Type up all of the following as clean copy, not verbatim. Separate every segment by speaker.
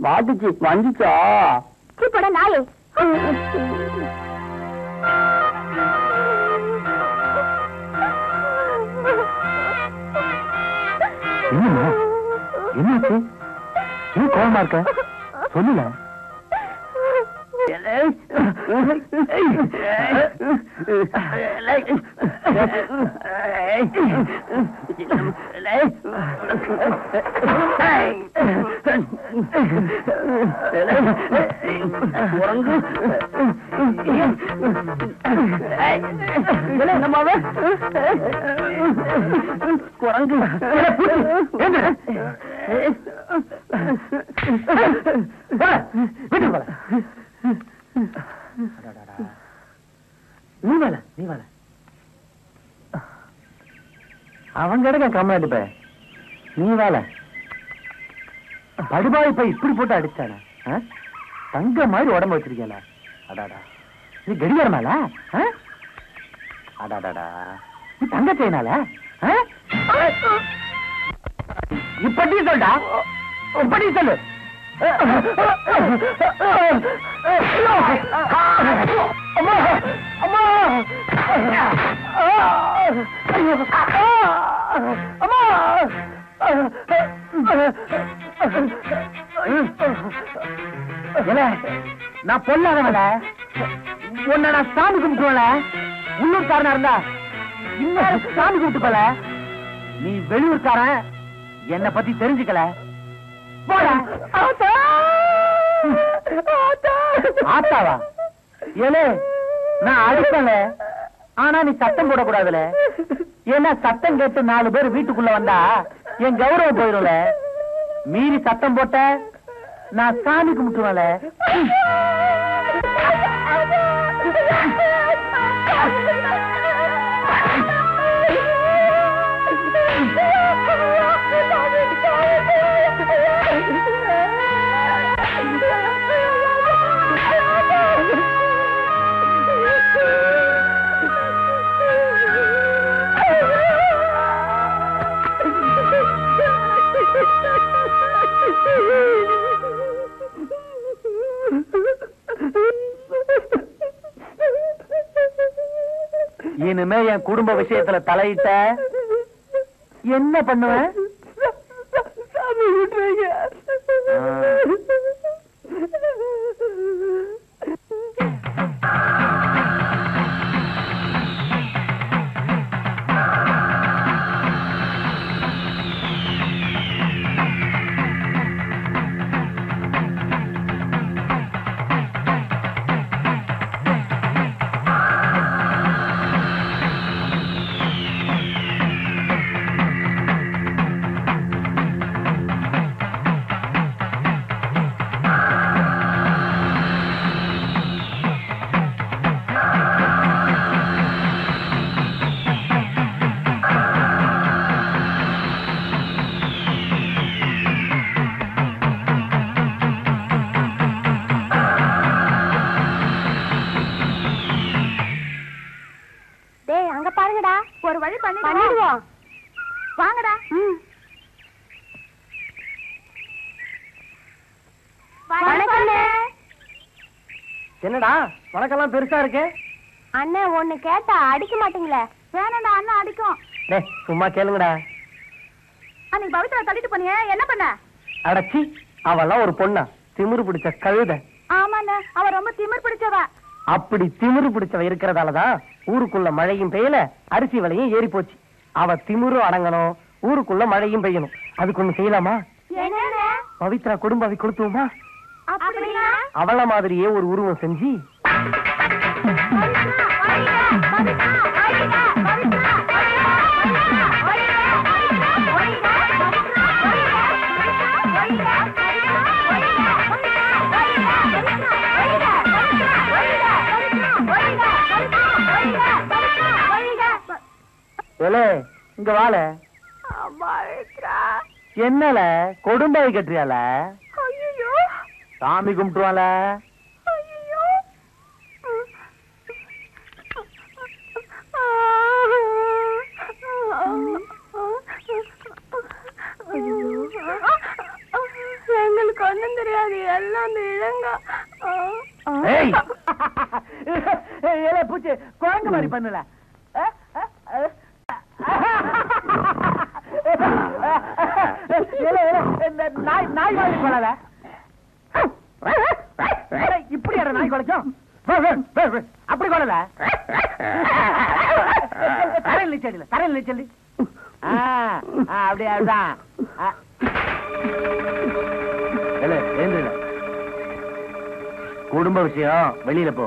Speaker 1: வாட்டுச்சு வந்துச்சா
Speaker 2: போட நாயே.
Speaker 1: என்னாச்சு? ஏன் கோவமா இருக்க? சொல்லல. குரங்கு நீ வேலை அவங்க இடக்க கம்மாடிப்ப நீ வேலை படுபாய் இப்ப இப்படி போட்டு அடிச்சான தங்க மாதிரி உடம்பு வச்சிருக்கல. அடாடா நீ கடிகார மேல அடாடாடா நீ தங்க செய்யனால இப்படி சொல்டா இப்படி சொல்லு. அம்மா அம்மா அம்மா நான் பொல்லாதவன உன்னை நான் சாமி கும்பிட்டுவல. உள்ளூர்காரனா இருந்தா இன்னும் சாமி கும்பிட்டு போல. நீ வெளியூர்காரன் என்னை பத்தி தெரிஞ்சுக்கல. ஆத்தாவா ஏலே நான் அடிப்பல. ஆனா நீ சத்தம் போடக்கூடாதுல. ஏன்னா சத்தம் கேட்டு 4 பேர் வீட்டுக்குள்ள வந்தா என் கௌரவம் போயிடும்ல. மீறி சத்தம் போட்ட நான் சாமி கும்பிட்டுவல. இனிமே என் குடும்ப விஷயத்துல தலையிட்ட என்ன பண்ணுவேன்?
Speaker 2: ஒரு வழி பண்ணிடுவோம். வாங்கடா.
Speaker 1: என்னடா வணக்கம்லாம் பெருசா இருக்கு?
Speaker 2: அண்ணன் ஒண்ணு கேட்டா அடிக்க மாட்டீங்களே? வேணாண்டா, அண்ணன் அடிக்கும்.
Speaker 1: சும்மா கேளுங்கடா.
Speaker 2: அன்னைக்கு பவித்ரா தள்ளிட்டு போனியே, என்ன பண்ண?
Speaker 1: அடச்சி, அவெல்லாம் ஒரு பொண்ணா? திமிரு பிடிச்ச கழுத.
Speaker 2: ஆமாண்ண, அவ ரொம்ப திமிர் பிடிச்சவ.
Speaker 1: அப்படி திமிரு பிடிச்சவ இருக்கிறதாலதான் ஊருக்குள்ள மழையும் பெய்யல, அரிசி விலையும் ஏறி போச்சு. அவ திமிரும் அடங்கணும், ஊருக்குள்ள மழையும் பெய்யணும். அதுக்கு ஒண்ணு செய்யலாமா? பவித்ரா குடும்பத்தை கொடுத்துவோமா? அவள மாதிரியே ஒரு உருவம் செஞ்சு இங்க வாழ. என்னல கொடும்பாய் கட்டுறியால? சாமி கும்பிட்டுவால?
Speaker 2: எங்களுக்கு ஒண்ணும் தெரியாது,
Speaker 1: பூச்சி குழந்தை மாதிரி பண்ணல. நாய் மாதிரி பண்ணல. இப்படி நாய் குலைக்கும். அப்படி கொள்ளல. தரையில் நீச்சல் தரையில் நீச்சல். அப்படியே அதுதான். குடும்ப விஷயம் வெளியில போ.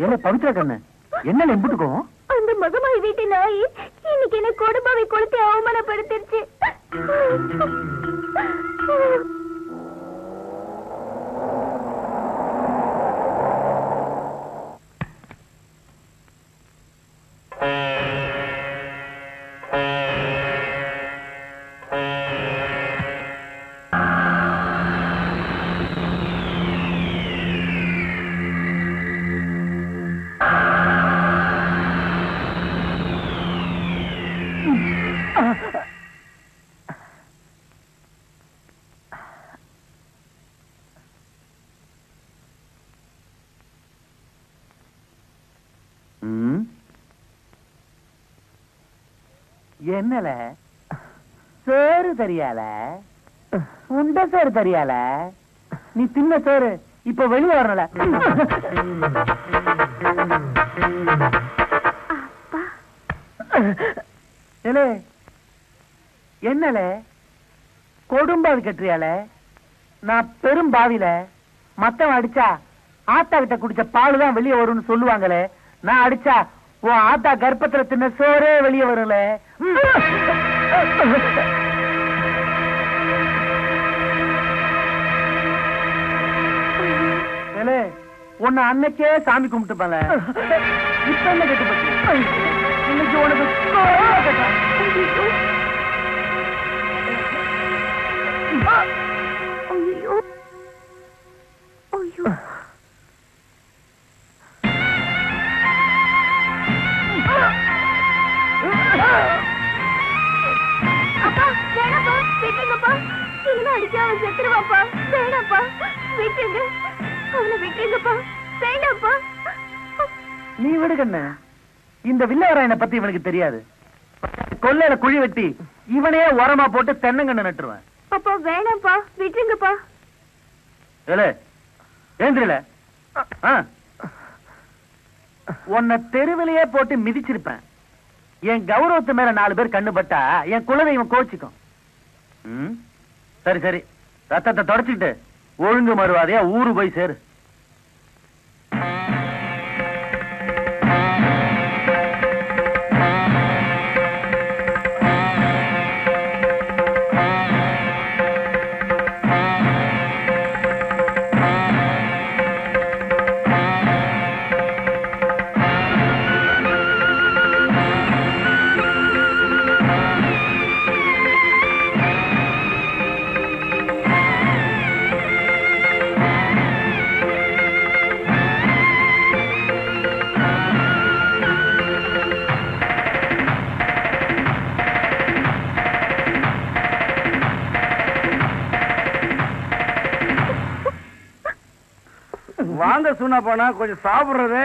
Speaker 1: என்ன பவித்ரா கண்ணு என்ன எம்பிட்டுக்கும்?
Speaker 2: அந்த மகமாய் வீட்டு நாய் இன்னைக்கு என்ன கொடுப்பாவை கொளுத்தி அவமானப்படுத்திருச்சு.
Speaker 1: என்னல சேரு தெரியால, உண்ட சேரு தெரியால, நீ தின்ன சேரு இப்ப வெளியே வரல. என்னல கொடும்பாவி கட்டுறியால? நான் பெரும் பாவில மத்தவன் அடிச்சா ஆத்தா கிட்ட குடிச்ச பாலுதான் வெளியே வரும்னு சொல்லுவாங்களே, நான் அடிச்சா உன் ஆத்தா கர்ப்பத்துல தின்ன சோரே வெளியே வரும்ல. உன்னை அன்னைக்கே சாமி கும்பிட்டுப்பால, இப்ப என்ன கெட்டு போச்சு? இன்னைக்கு உனக்கு நீ விடுகண்ண. இந்த வில்லவராயனை பத்தி இவனுக்கு தெரியாது. கொல்லையில குழி வெட்டி இவனே உரமா போட்டு தென்னங்கண்ணு நட்டுருவேன்.
Speaker 2: அப்பா வேணாம்ப்பா, விட்டுருங்கப்பா.
Speaker 1: ஏந்திரல உன்னை தெருவிலேயே போட்டு மிதிச்சிருப்பேன். என் கௌரவத்து மேல 4 பேர் கண்ணுபட்டா என் குலதெய்வம் கோச்சிக்கும். சரி சரி, ரத்தத்தை தொடச்சுக்கிட்டு ஒழுங்கு மறுவாதையா ஊரு போய் சேரு.
Speaker 3: வாங்க சொன்னா போனா கொஞ்சம் சாப்பிடுறது.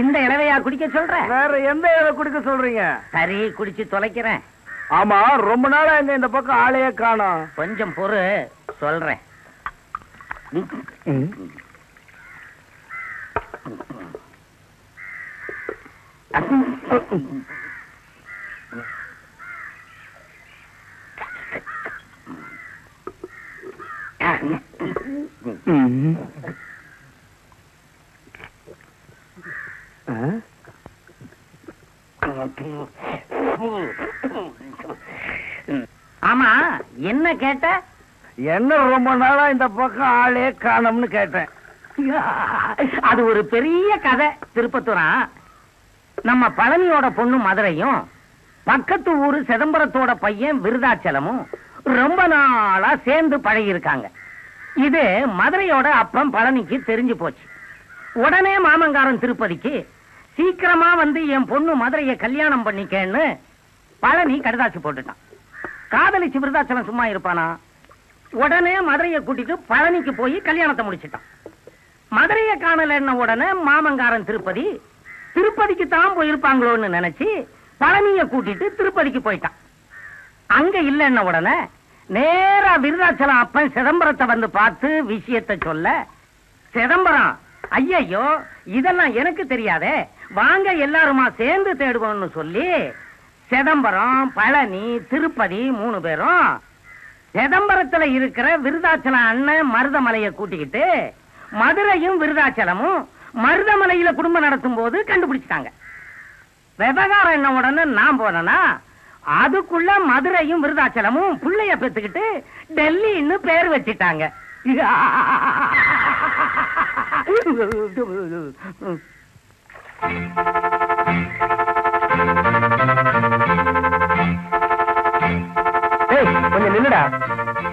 Speaker 1: இந்த இளவையா குடிக்க சொல்ற?
Speaker 3: வேற எந்த இளவை குடிக்க சொல்றீங்க?
Speaker 1: சரி, குடிச்சு தொலைக்கிறேன்.
Speaker 3: ஆமா, ரொம்ப நாளா எங்க இந்த பக்கம் ஆளையே காணோம்.
Speaker 1: கொஞ்சம் பொறு, சொல்றேன். ஆமா, என்ன கேட்ட?
Speaker 3: என்ன ரொம்ப நாளா இந்த பக்கம் ஆளே காணோம்னு கேட்டேன்.
Speaker 1: அது ஒரு பெரிய கதை. திருப்பத்தூரா நம்ம பழனியோட பொண்ணு மதுரையும் பக்கத்து ஊரு சிதம்பரத்தோட பையன் விருதாச்சலமும் ரொம்ப நாளா சேர்ந்து பழகி இருக்காங்க. இது மதுரையோட அப்பம் பழனிக்கு தெரிஞ்சு போச்சு. உடனே மாமங்காரன் திருப்பதிக்கு சீக்கிரமா வந்து என் பொண்ணு மதுரைய கல்யாணம் பண்ணிக்கன்னு பழனி கடுதாசி போட்டுட்டான்.
Speaker 4: காதலிச்சு விருதாச்சலம் சும்மா இருப்பானா? உடனே மதுரையை கூட்டிட்டு பழனிக்கு போய் கல்யாணத்தை முடிச்சிட்டான். மதுரையை காணலன்ன உடனே மாமங்காரன் திருப்பதிக்கு தான் போயிருப்பாங்களோன்னு நினைச்சு பழனிய கூட்டிட்டு திருப்பதிக்கு போயிட்டான். அங்க இல்லைன்ன உடனே நேரா விருதாச்சலம் அப்பன் சிதம்பரத்தை வந்து பார்த்து விஷயத்தை சொல்ல, சிதம்பரம் ஐயையோ இதெல்லாம் எனக்கு தெரியாதே, வாங்க எல்லாருமா சேர்ந்து தேடுவோம்னு சொல்லி சிதம்பரம் பழனி திருப்பதி 3 பேரும் சிதம்பரத்துல இருக்கிற விருதாச்சலம் அண்ணன் மருதமலையை கூட்டிக்கிட்டு மதுரையும் விருதாச்சலமும் மருதமலையில குடும்பம் நடத்தும் போது கண்டுபிடிச்சிட்டாங்க. விவகாரம் என்ன உடனே நான் போனேன்னா அதுக்குள்ள மதுரையும் விருதாச்சலமும் புள்ளைய பெத்துக்கிட்டு டெல்லின்னு பேர் வச்சிட்டாங்க.
Speaker 1: கொஞ்சம் நில்லுடா.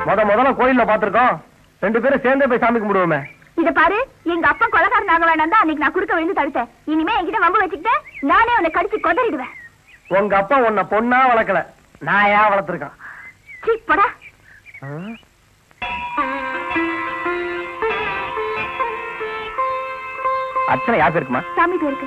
Speaker 1: முதல்ல கோயில்ல பாத்துருக்கோம், 2 பேரும் சேர்ந்தே போய் சாமி கும்பிடுவோமே.
Speaker 2: இத பாரு, எங்க அப்பா கொலைகாரன் ஆக வேண்டாம் தான் அன்னைக்கு நான் குறுக்க விழுந்து தடுத்தேன். இனிமே என்கிட்ட வம்பு வச்சுக்கிட்டு நானே உன்னை கடிச்சு கொதறிடுவேன்.
Speaker 1: உங்க அப்பா உன்னை பொண்ணா வளர்க்கல, நாயா வளர்த்திருக்கான்.
Speaker 2: சீப்படா.
Speaker 1: அர்ச்சனை யார் பேருக்குமா?
Speaker 2: சாமி பேருக்கு.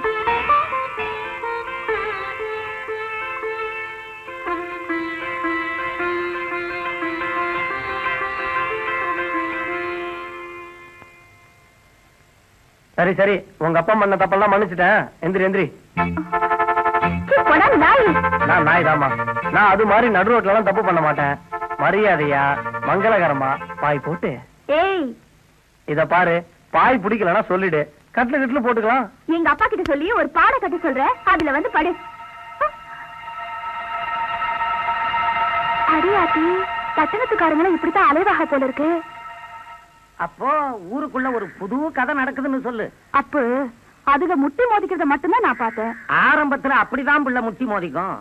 Speaker 1: சரி சரி, உங்க அப்பா பண்ண தப்பெல்லாம் மன்னிச்சுட்டேன். எந்திரி. நான் நாய் தாமா. நான் அது மாதிரி நடு ரோட்ல எல்லாம் தப்பு பண்ண மாட்டேன். மரியாதையா மங்களகரமா பாய் போட்டு. இத பாரு, பாய் பிடிக்கலன்னா சொல்லிடு, கட்டில போட்டுக்கலாம்.
Speaker 2: எங்க அப்பா கிட்ட சொல்லி ஒரு பாட கட்ட சொல்றேன், அதுல வந்து படு. அடியாத்தி, பட்டணத்துக்காரங்களும் இப்படித்தான் அலைவாக போல இருக்கு.
Speaker 4: அப்போ ஊருக்குள்ள ஒரு புது கதை நடக்குதுன்னு சொல்லு.
Speaker 2: அப்போ அதுக முட்டி மோதிக்கிறத மட்டும்தான் நான் பார்த்தேன்.
Speaker 4: ஆரம்பத்துல அப்படிதான் பிள்ளை முட்டி மோதிக்கும்,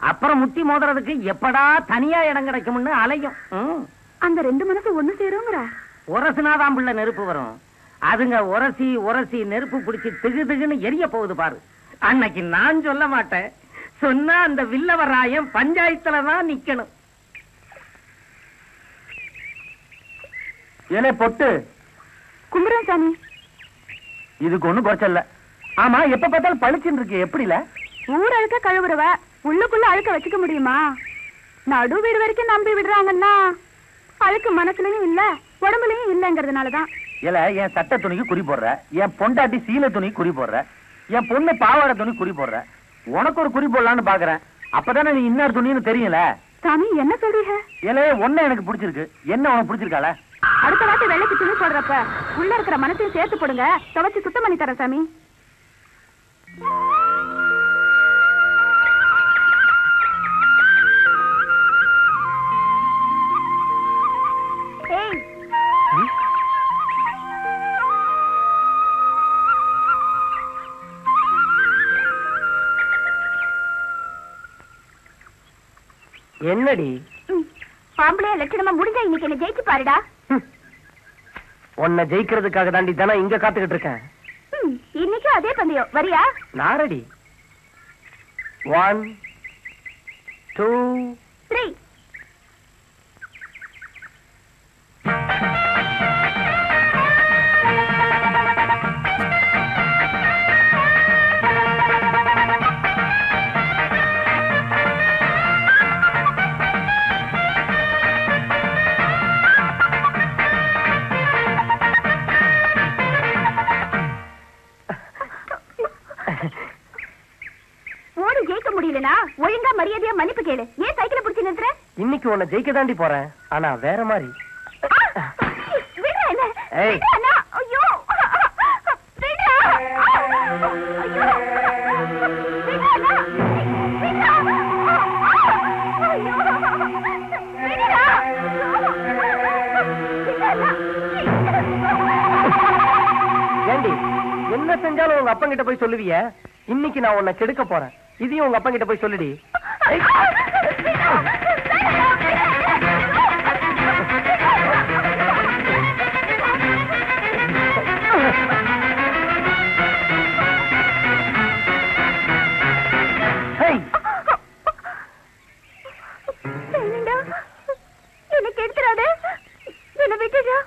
Speaker 4: அப்புறம் முட்டி மோதுறதுக்கு எப்படா தனியா இடம் கிடைக்கும்னு அலையும்.
Speaker 2: அந்த 2 மனசு ஒண்ணு சேருங்கிற.
Speaker 4: உரசுனாதான் பிள்ளை நெருப்பு வரும். அதுங்க உரசி நெருப்பு பிடிச்சி திகுன்னு எரிய போகுது பாரு. அன்னைக்கு நான் சொல்ல மாட்டேன், சொன்னா அந்த வில்லவராயம் பஞ்சாயத்துலதான் நிக்கணும்.
Speaker 1: ஏனே பொட்டு
Speaker 2: கும்புறேன் சாமி.
Speaker 1: இதுக்கு ஒண்ணும் குறைச்சல்ல. ஆமா, எப்ப பார்த்தாலும் பளிச்சுன்னு இருக்கு, எப்படில?
Speaker 2: ஊர் அழுக்க கழுவுறவ உள்ளுக்குள்ள அழுக்க வச்சுக்க முடியுமா? நடு வீடு வரைக்கும் நம்பி விடுறாங்கன்னா அழுக்கு மனசுலயும் இல்ல உடம்புலயும் இல்லங்கிறதுனாலதான்.
Speaker 1: இல்ல, என் சட்ட துணிக்கு குறி போடுற, என் பொண்டாட்டி சீலை துணி குறி போடுற, என் பொண்ணு பாவாடை துணி குறி போடுற. உனக்கு ஒரு குறி போடலான்னு பாக்குறேன், அப்பதானே நீ இன்னொரு துணின்னு தெரியல.
Speaker 2: சாமி என்ன சொல்றீங்க?
Speaker 1: ஏலே, ஒன்ன எனக்கு பிடிச்சிருக்கு, என்ன உனக்கு பிடிச்சிருக்கால?
Speaker 2: அடுத்த வாட்டி வெள்ளைக்கு துணி போடுறப்ப உள்ள இருக்கிற மனசையும் சேர்த்து போடுங்க, துவைச்சு சுத்தம் பண்ணி தரேன் சாமி.
Speaker 1: என்னடி
Speaker 2: ஆம்பளையா லட்சணமா முடிஞ்சா இன்னைக்கு என்ன ஜெயிச்சு பாருடா.
Speaker 1: உன்னை ஜெயிக்கிறதுக்காக தாண்டி தானே இங்க காத்துக்கிட்டு இருக்கேன்.
Speaker 2: இன்னைக்கும் அதே பந்தயம், வரியா?
Speaker 1: நாரடி. 1 2
Speaker 2: 3. ஒழுங்கா மரியாதையா மன்னிப்பு கேளு. ஏன் சைக்கிளை பிடிச்சு நிறுத்துற?
Speaker 1: இன்னைக்கு உன்னை ஜெயிக்க தாண்டி போறேன், ஆனா வேற மாதிரி. ஏண்டி, என்ன செஞ்சாலும் உங்க அப்பா கிட்ட போய் சொல்லுவிய? இன்னைக்கு நான் உன்னை கெடுக்க போறேன், இதையும் உங்க அப்பா கிட்ட போய் சொல்லுடி.
Speaker 2: என்ன விட்டுடு.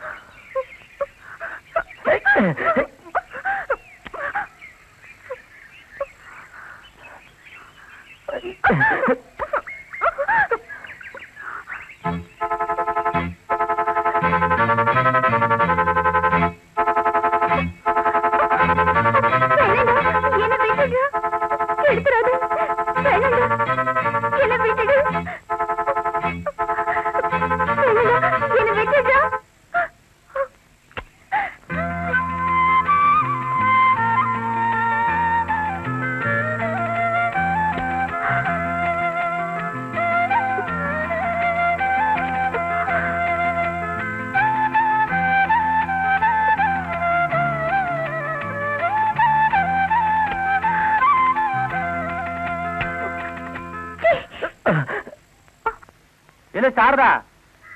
Speaker 3: இல்ல சாரதா,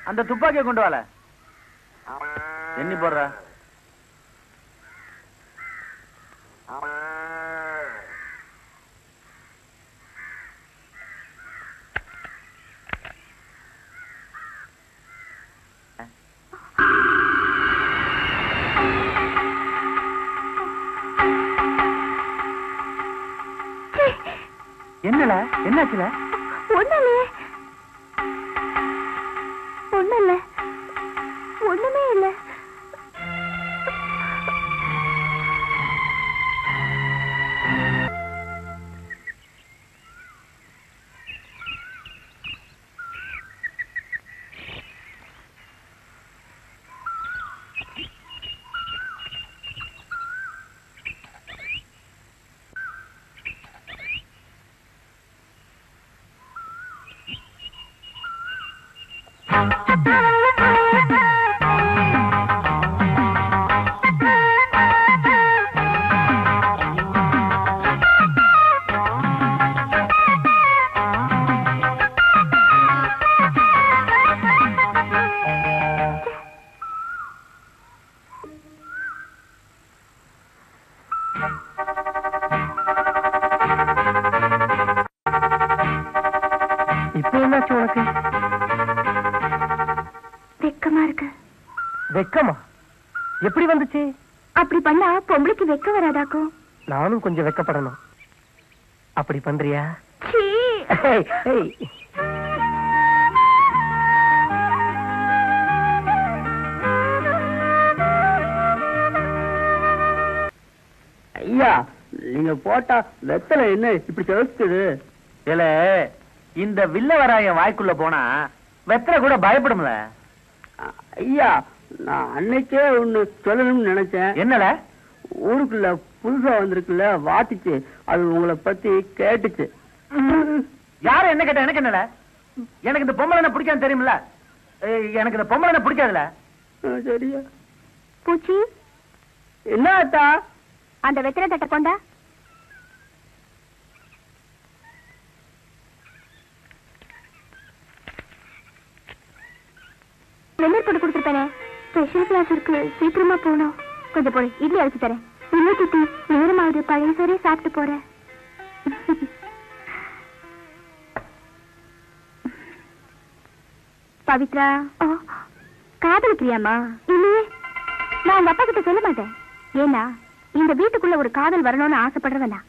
Speaker 3: அந்த துப்பாக்கியை கொண்டு வால. எண்ணி போடுற. என்னல என்னாச்சுல?
Speaker 2: ஒண்ணுல்ல, ஒண்ணுமே இல்ல.
Speaker 1: இப்ப என்னாச்சு உனக்கு?
Speaker 2: வெக்கமா இருக்கு.
Speaker 1: வெக்கமா? எப்படி வந்துச்சு?
Speaker 2: அப்படி பண்ணா பொம்பளைக்கு வெக்க வராதாக்கும்.
Speaker 1: நானும் கொஞ்சம் வெக்கப்படணும். அப்படி பண்றியா?
Speaker 2: சீ.
Speaker 1: ஏய், ஏய்.
Speaker 3: ஐயா, நீங்க போட்டா வெத்தலை என்ன இப்படி செவக்குது? இல்ல, இந்த வில்ல வராய வாய்க்குள்ள போனா வெத்தலை கூட பயப்படும்ல. ஐயா, நான் அன்னைக்கே ஒண்ணு சொல்லணும்னு நினைச்சேன். என்னல? ஊருக்குள்ள புதுசா வந்திருக்குல்ல வாத்திச்சு, அது உங்களை பத்தி கேட்டுச்சு. யாரு என்ன கேட்ட? எனக்கு என்னல? எனக்கு இந்த பொம்பளை என்ன பிடிக்காது தெரியுமில்ல? எனக்கு இந்த பொம்பளை என்ன பிடிக்காதுல. சரியா
Speaker 2: பூச்சி,
Speaker 3: என்ன ஆத்தா?
Speaker 2: அந்த வெத்தலை தட்டை கொண்டா. வெந்நீர் போட்டு கொடுத்துருப்பேனே, ஸ்பெஷல் கிளாஸ் இருக்கு, சீக்கிரமா போகணும். கொஞ்சம் போய் இட்லி அரைச்சு தரேன். இன்னும் திட்டி நேரமாவது, பழைய சோறே சாப்பிட்டு போறேன். பவித்ரா, காதலிக்கிறியாமா? இல்லையே, நான் உங்க அப்பா கிட்ட சொல்ல மாட்டேன். ஏன்னா இந்த வீட்டுக்குள்ள ஒரு காதல் வரணும்னு ஆசைப்படுறவனா?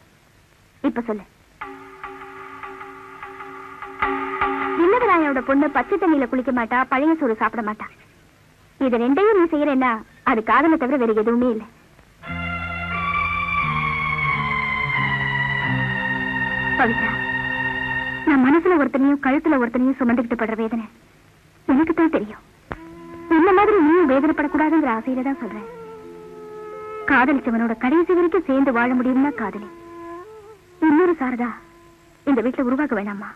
Speaker 2: இப்ப சொல்லு. இல்லவராயோட பொண்ணு பச்சை தண்ணியில குளிக்க மாட்டா, பழைய சோறு சாப்பிட மாட்டா. இது ரெண்டையும் நீ செய்யறேன்னா அது காதலை தவிர வேற எதுவுமே இல்லை. பவித்ரா, நான் மனசுல ஒருத்தனையும் கழுத்துல ஒருத்தனையும் சுமந்துகிட்டு படுற வேதனை எனக்கு தான் தெரியும். இந்த மாதிரி நீயும் வேதனைப்படக்கூடாதுங்கிற ஆசையில தான் சொல்றேன். காதலிச்சவனோட கடைசி வரைக்கும் சேர்ந்து வாழ முடியும்னா காதலி. இன்னொரு சாரதா இந்த வீட்டுல உருவாக்க வேணாமா?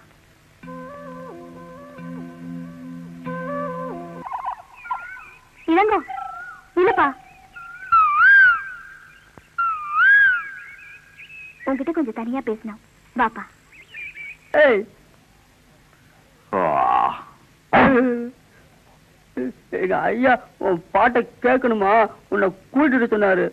Speaker 2: இளங்கோ, இல்லப்பா, உன்கிட்ட கொஞ்சம் தனியா பேசணும். வாப்பா.
Speaker 3: எங்க ஐயா உன் பாட்டை கேட்கணுமா? உன்னை கூட்டிட்டு சொன்னாரு.